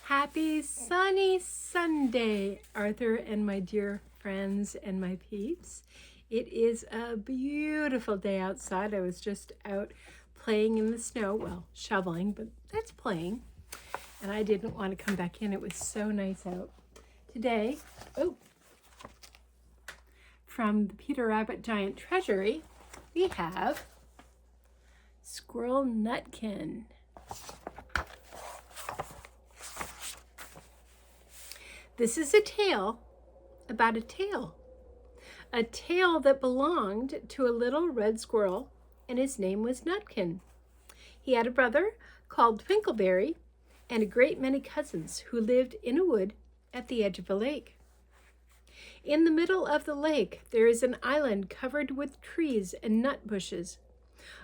Happy sunny Sunday, Arthur and my dear friends and my peeps. It is a beautiful day outside. I was just out playing in the snow, well, shoveling, but that's playing. And I didn't want to come back in. It was so nice out. Today, from the Peter Rabbit Giant Treasury, we have Squirrel Nutkin. This is a tale about a tale that belonged to a little red squirrel, and his name was Nutkin. He had a brother called Twinkleberry and a great many cousins who lived in a wood at the edge of a lake. In the middle of the lake, there is an island covered with trees and nut bushes.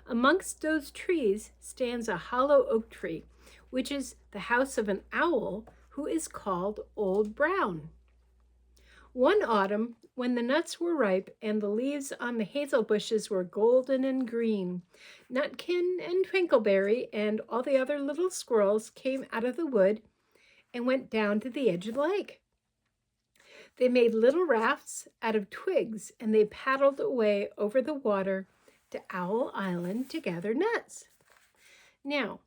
Amongst those trees stands a hollow oak tree, which is the house of an owl who is called Old Brown. One autumn, when the nuts were ripe and the leaves on the hazel bushes were golden and green, Nutkin and Twinkleberry and all the other little squirrels came out of the wood and went down to the edge of the lake. They made little rafts out of twigs, and they paddled away over the water to Owl Island to gather nuts. Now,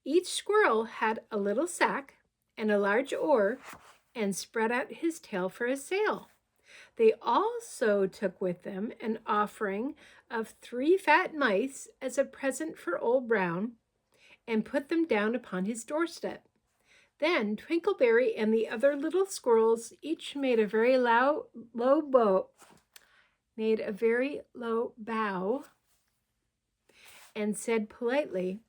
each squirrel had a little sack and a large oar and spread out his tail for a sail. They also took with them an offering of 3 fat mice as a present for Old Brown and put them down upon his doorstep. Then Twinkleberry and the other little squirrels each made a very low bow and said politely,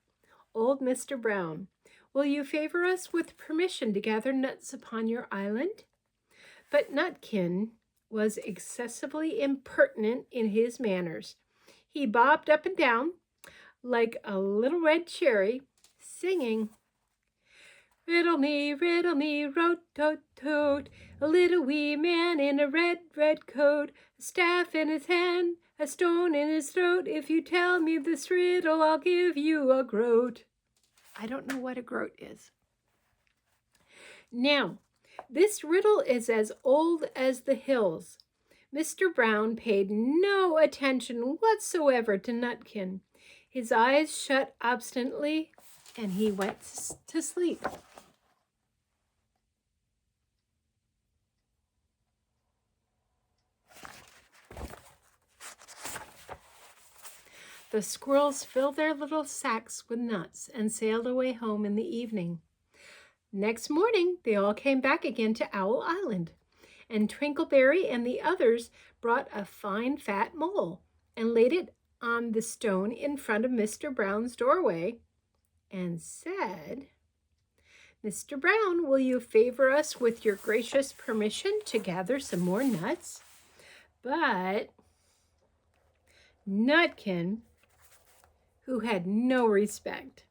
"Old Mr. Brown, will you favor us with permission to gather nuts upon your island?" But Nutkin was excessively impertinent in his manners. He bobbed up and down like a little red cherry, singing, riddle me, rote-tote-tote, a little wee man in a red, red coat, a staff in his hand, a stone in his throat. If you tell me this riddle, I'll give you a groat. I don't know what a groat is. Now, this riddle is as old as the hills. Mr. Brown paid no attention whatsoever to Nutkin. His eyes shut obstinately, and he went to sleep. The squirrels filled their little sacks with nuts and sailed away home in the evening. Next morning, they all came back again to Owl Island, and Twinkleberry and the others brought a fine fat mole and laid it on the stone in front of Mr. Brown's doorway and said, "Mr. Brown, will you favor us with your gracious permission to gather some more nuts?" But Nutkin, who had no respect,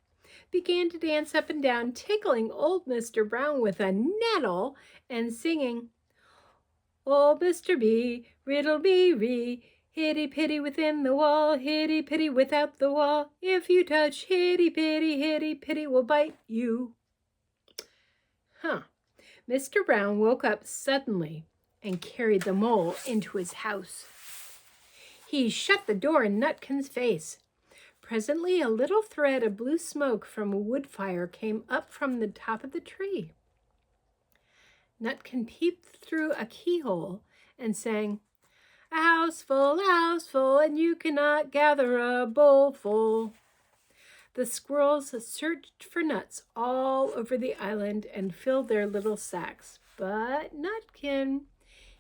began to dance up and down, tickling old Mr. Brown with a nettle and singing, "Old Mr. B, riddle me ree, hitty-pitty within the wall, hitty-pitty without the wall. If you touch hitty-pitty, hitty-pitty will bite you." Mr. Brown woke up suddenly and carried the mole into his house. He shut the door in Nutkin's face. Presently, a little thread of blue smoke from a wood fire came up from the top of the tree. Nutkin peeped through a keyhole and sang, "A house full, and you cannot gather a bowlful." The squirrels searched for nuts all over the island and filled their little sacks. But Nutkin,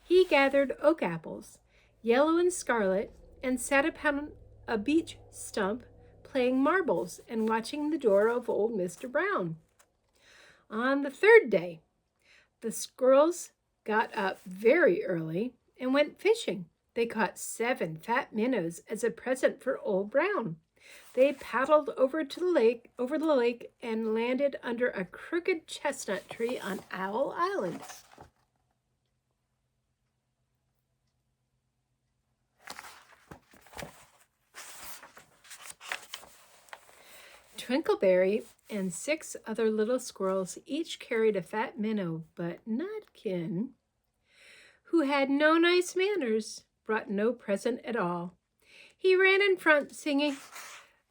he gathered oak apples, yellow and scarlet, and sat upon a beech stump playing marbles and watching the door of old Mr. Brown. On the 3rd day, the squirrels got up very early and went fishing. They caught 7 fat minnows as a present for Old Brown. They paddled over the lake and landed under a crooked chestnut tree on Owl Island. Twinkleberry and 6 other little squirrels each carried a fat minnow, but Nutkin, who had no nice manners, brought no present at all. He ran in front singing,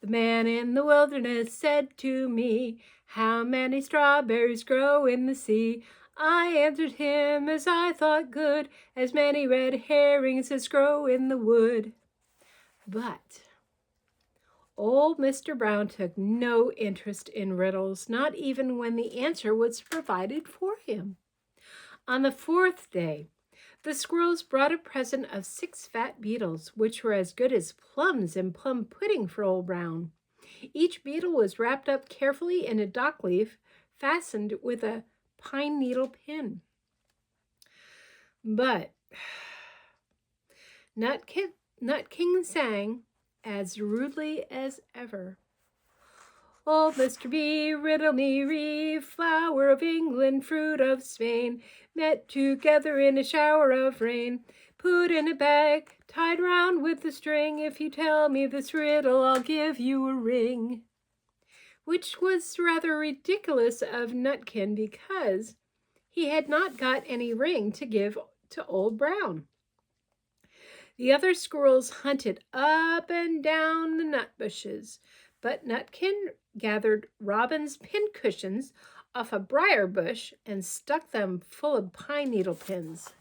"The man in the wilderness said to me, 'How many strawberries grow in the sea?' I answered him as I thought good, 'As many red herrings as grow in the wood.'" But old Mr. Brown took no interest in riddles, not even when the answer was provided for him. On the 4th day, the squirrels brought a present of 6 fat beetles, which were as good as plums and plum pudding for Old Brown. Each beetle was wrapped up carefully in a dock leaf, fastened with a pine needle pin. But Nutkin sang as rudely as ever. "Old Mr. B, riddle me ree, flower of England, fruit of Spain, met together in a shower of rain, put in a bag, tied round with a string. If you tell me this riddle, I'll give you a ring." Which was rather ridiculous of Nutkin because he had not got any ring to give to Old Brown. The other squirrels hunted up and down the nut bushes, but Nutkin gathered robin's pincushions off a briar bush and stuck them full of pine needle pins.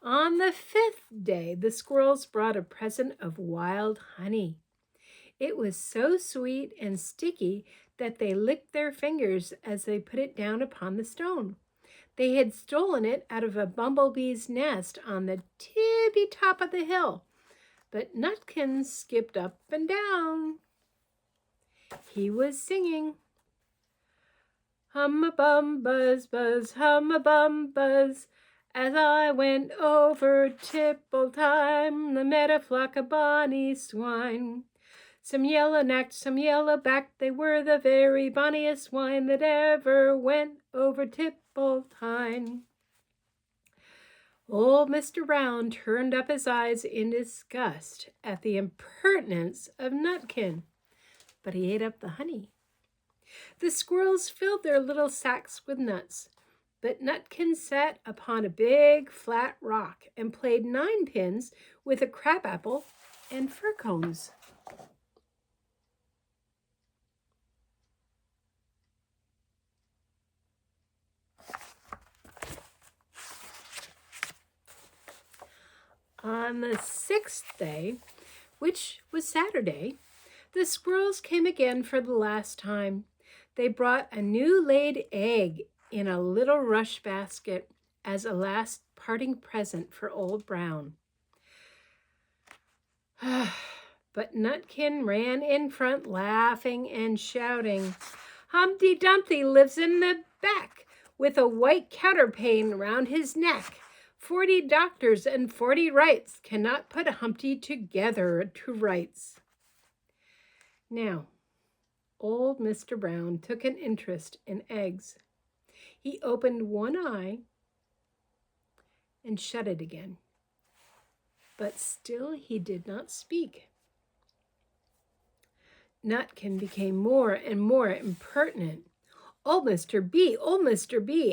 On the 5th day, the squirrels brought a present of wild honey. It was so sweet and sticky that they licked their fingers as they put it down upon the stone. They had stolen it out of a bumblebee's nest on the tippy top of the hill, but Nutkin skipped up and down. He was singing, "Hum-a-bum, buzz, buzz, hum-a-bum, buzz. As I went over Tipple-time, I met a flock of bonny swine. Some yellow-nacked, some yellow-backed, they were the very bonniest swine that ever went over Tipple-time." Old Mr. Brown turned up his eyes in disgust at the impertinence of Nutkin, but he ate up the honey. The squirrels filled their little sacks with nuts, but Nutkin sat upon a big flat rock and played 9 pins with a crabapple and fir cones. On the 6th day, which was Saturday, the squirrels came again for the last time. They brought a new laid egg in a little rush basket as a last parting present for Old Brown. But Nutkin ran in front laughing and shouting, "Humpty Dumpty lives in the back with a white counterpane round his neck. 40 doctors and 40 wrights cannot put Humpty together to rights." Now, old Mr. Brown took an interest in eggs. He opened one eye and shut it again, but still he did not speak. Nutkin became more and more impertinent. "Old Mr. B,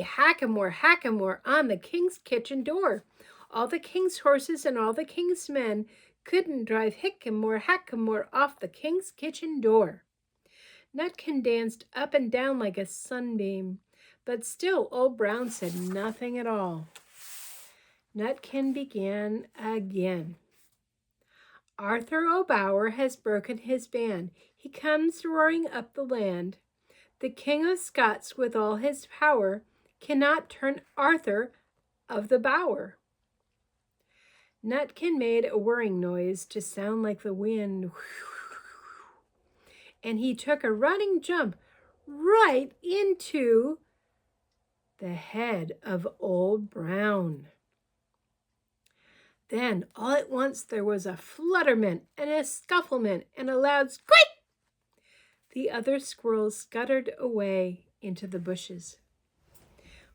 hackamore on the king's kitchen door. All the king's horses and all the king's men couldn't drive hackamore off the king's kitchen door." Nutkin danced up and down like a sunbeam, but still Old Brown said nothing at all. Nutkin began again. "Arthur O'Bower has broken his ban. He comes roaring up the land. The King of Scots, with all his power, cannot turn Arthur of the Bower." Nutkin made a whirring noise to sound like the wind, and he took a running jump right into the head of Old Brown. Then, all at once, there was a flutterment and a scufflement and a loud squeak. The other squirrels scuttered away into the bushes.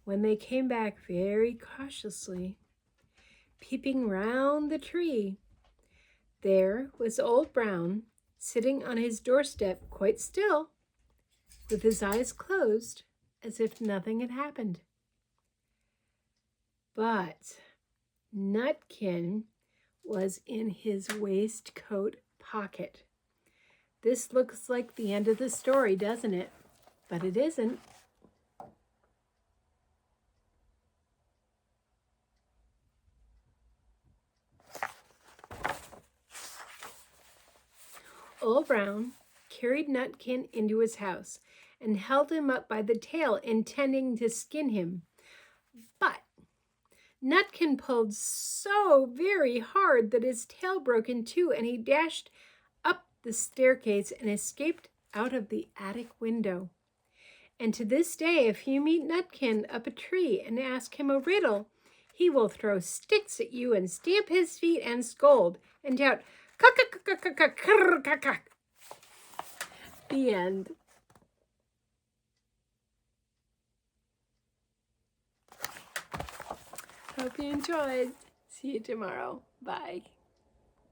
When they came back very cautiously, peeping round the tree, there was Old Brown sitting on his doorstep quite still with his eyes closed as if nothing had happened. But Nutkin was in his waistcoat pocket. This looks like the end of the story, doesn't it? But it isn't. Old Brown carried Nutkin into his house and held him up by the tail, intending to skin him. But Nutkin pulled so very hard that his tail broke in two, and he dashed up the staircase and escaped out of the attic window. And to this day, if you meet Nutkin up a tree and ask him a riddle, he will throw sticks at you and stamp his feet and scold and shout, "Ka-ka-ka-ka-ka-ka-ka-ka-ka." The end. Hope you enjoyed. See you tomorrow. Bye.